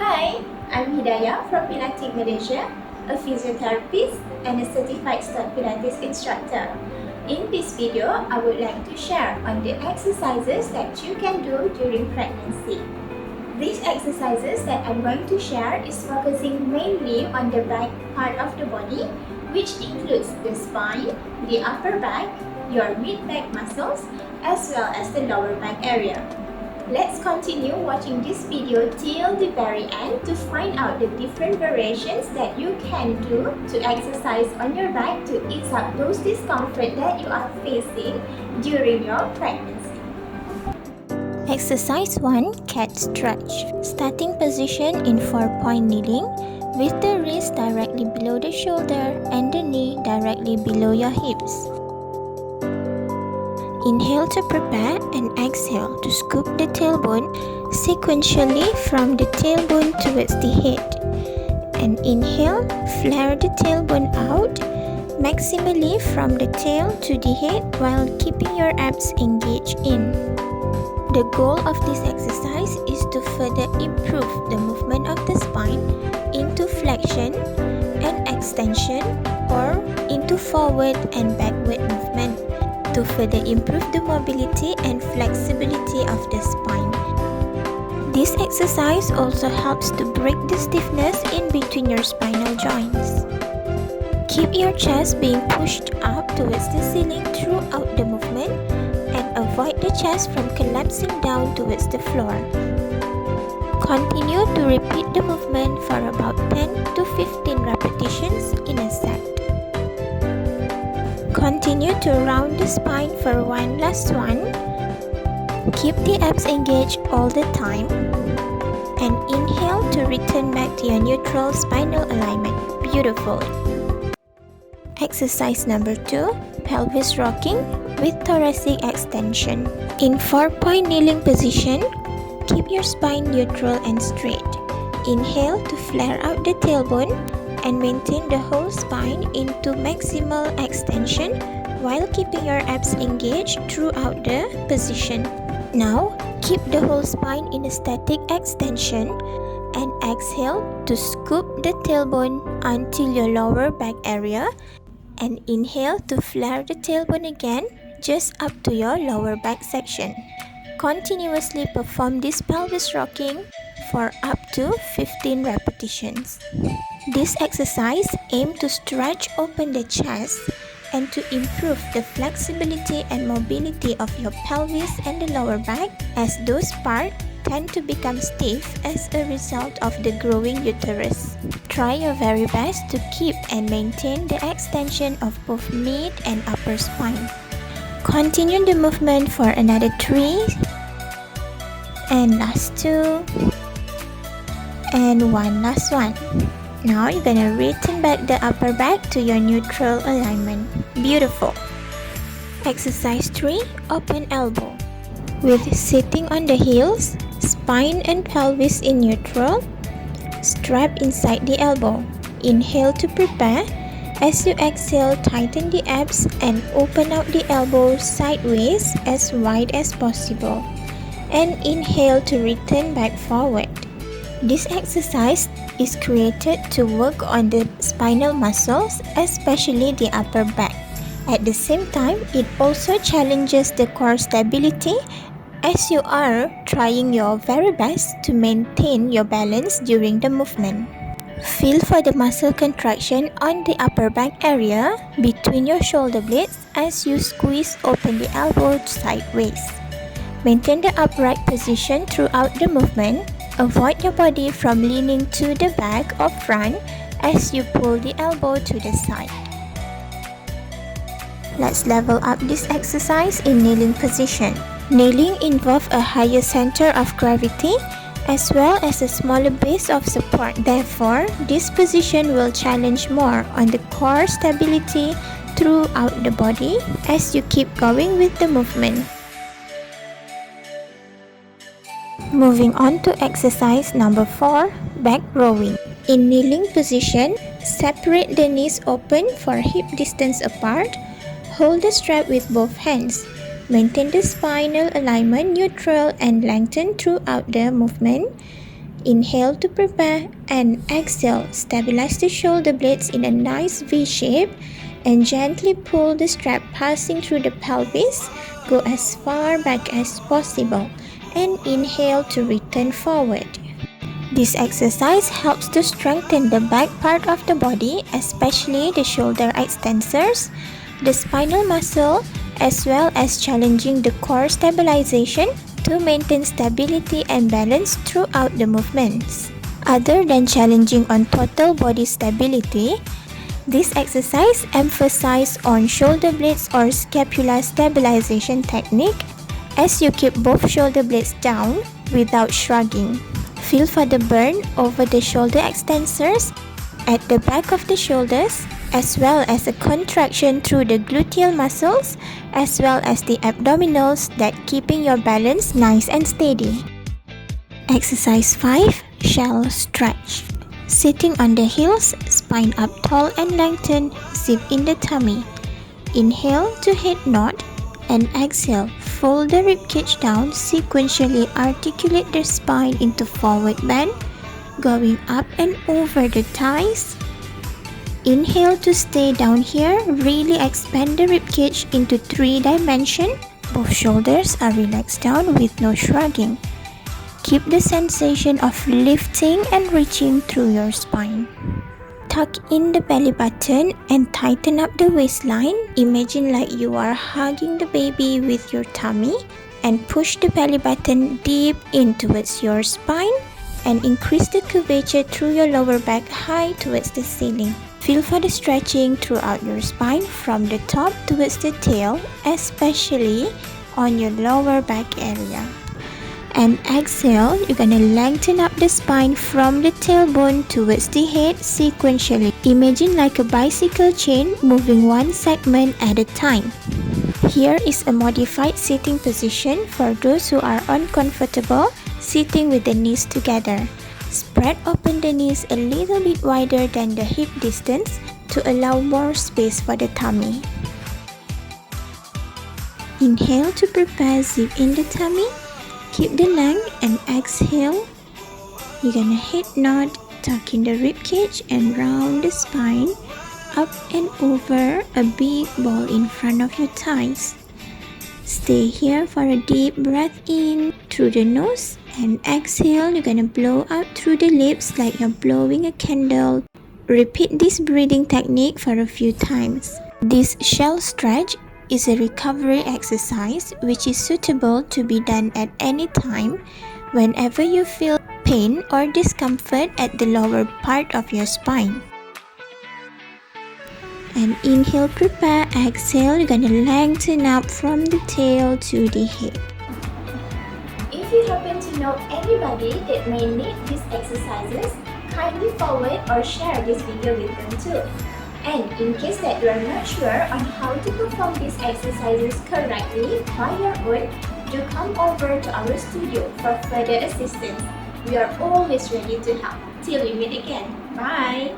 Hi, I'm Hidayah from Pilatique Malaysia, a physiotherapist and a certified Pilates instructor. In this video, I would like to share on the exercises that you can do during pregnancy. These exercises that I'm going to share is focusing mainly on the back part of the body, which includes the spine, the upper back, your mid-back muscles, as well as the lower back area. Let's continue watching this video till the very end to find out the different variations that you can do to exercise on your back to ease up those discomfort that you are facing during your pregnancy. Exercise 1, Cat Stretch. Starting position in 4-point kneeling with the wrist directly below the shoulder and the knee directly below your hips. Inhale to prepare and exhale to scoop the tailbone sequentially from the tailbone towards the head. And inhale, flare the tailbone out maximally from the tail to the head while keeping your abs engaged in. The goal of this exercise is to further improve the movement of the spine into flexion and extension or into forward and backward movement, to further improve the mobility and flexibility of the spine. This exercise also helps to break the stiffness in between your spinal joints. Keep your chest being pushed up towards the ceiling throughout the movement and avoid the chest from collapsing down towards the floor. Continue to repeat the movement for about 10 to 15 repetitions in a set. Continue to round the spine for one last one. Keep the abs engaged all the time. And inhale to return back to your neutral spinal alignment. Beautiful. Exercise number 2, pelvis rocking with thoracic extension. In 4-point kneeling position, keep your spine neutral and straight. Inhale to flare out the tailbone and maintain the whole spine into maximal extension while keeping your abs engaged throughout the position. Now, keep the whole spine in a static extension and exhale to scoop the tailbone until your lower back area, and inhale to flare the tailbone again just up to your lower back section. Continuously perform this pelvis rocking for up to 15 repetitions. This exercise aims to stretch open the chest and to improve the flexibility and mobility of your pelvis and the lower back, as those parts tend to become stiff as a result of the growing uterus. Try your very best to keep and maintain the extension of both mid and upper spine. Continue the movement for another 3 and last 2 and one last one. Now you're gonna return back the upper back to your neutral alignment. Beautiful. Exercise 3, open elbow. With sitting on the heels, spine and pelvis in neutral, strap inside the elbow. Inhale to prepare. As you exhale, tighten the abs and open out the elbow sideways as wide as possible. And inhale to return back forward. This exercise is created to work on the spinal muscles, especially the upper back. At the same time, it also challenges the core stability as you are trying your very best to maintain your balance during the movement. Feel for the muscle contraction on the upper back area between your shoulder blades as you squeeze open the elbow sideways. Maintain the upright position throughout the movement. Avoid your body from leaning to the back or front as you pull the elbow to the side. Let's level up this exercise in kneeling position. Kneeling involves a higher center of gravity as well as a smaller base of support. Therefore, this position will challenge more on the core stability throughout the body as you keep going with the movement. Moving on to exercise number 4, back rowing. In kneeling position, separate the knees open for hip distance apart. Hold the strap with both hands. Maintain the spinal alignment neutral and lengthen throughout the movement. Inhale to prepare and exhale. Stabilize the shoulder blades in a nice V shape and gently pull the strap passing through the pelvis. Go as far back as possible and inhale to return forward. This exercise helps to strengthen the back part of the body, especially the shoulder extensors, the spinal muscle, as well as challenging the core stabilization to maintain stability and balance throughout the movements. Other than challenging on total body stability, this exercise emphasizes on shoulder blades or scapula stabilization technique as you keep both shoulder blades down without shrugging. Feel for the burn over the shoulder extensors at the back of the shoulders, as well as a contraction through the gluteal muscles, as well as the abdominals that keeping your balance nice and steady. Exercise 5. Shell stretch. Sitting on the heels, spine up tall and lengthen, zip in the tummy. Inhale to head nod and exhale. Fold the ribcage down, sequentially articulate the spine into forward bend, going up and over the thighs. Inhale to stay down here, really expand the ribcage into 3 dimensions. Both shoulders are relaxed down with no shrugging. Keep the sensation of lifting and reaching through your spine. Tuck in the belly button and tighten up the waistline. Imagine like you are hugging the baby with your tummy and push the belly button deep in towards your spine and increase the curvature through your lower back high towards the ceiling. Feel for the stretching throughout your spine from the top towards the tail, especially on your lower back area. And exhale, you're gonna lengthen up the spine from the tailbone towards the head sequentially. Imagine like a bicycle chain moving one segment at a time. Here is a modified sitting position for those who are uncomfortable sitting with the knees together. Spread open the knees a little bit wider than the hip distance to allow more space for the tummy. Inhale to prepare, zip in the tummy. Keep the length and exhale. You're gonna head nod, tuck in the ribcage and round the spine up and over a big ball in front of your thighs. Stay here for a deep breath in through the nose and exhale. You're gonna blow out through the lips like you're blowing a candle. Repeat this breathing technique for a few times. This shell stretch is a recovery exercise which is suitable to be done at any time whenever you feel pain or discomfort at the lower part of your spine. And inhale, prepare, exhale, you're gonna lengthen up from the tail to the head. If you happen to know anybody that may need these exercises, kindly forward or share this video with them too. And in case that you are not sure on how to perform these exercises correctly by your own, do come over to our studio for further assistance. We are always ready to help. Till we meet again. Bye!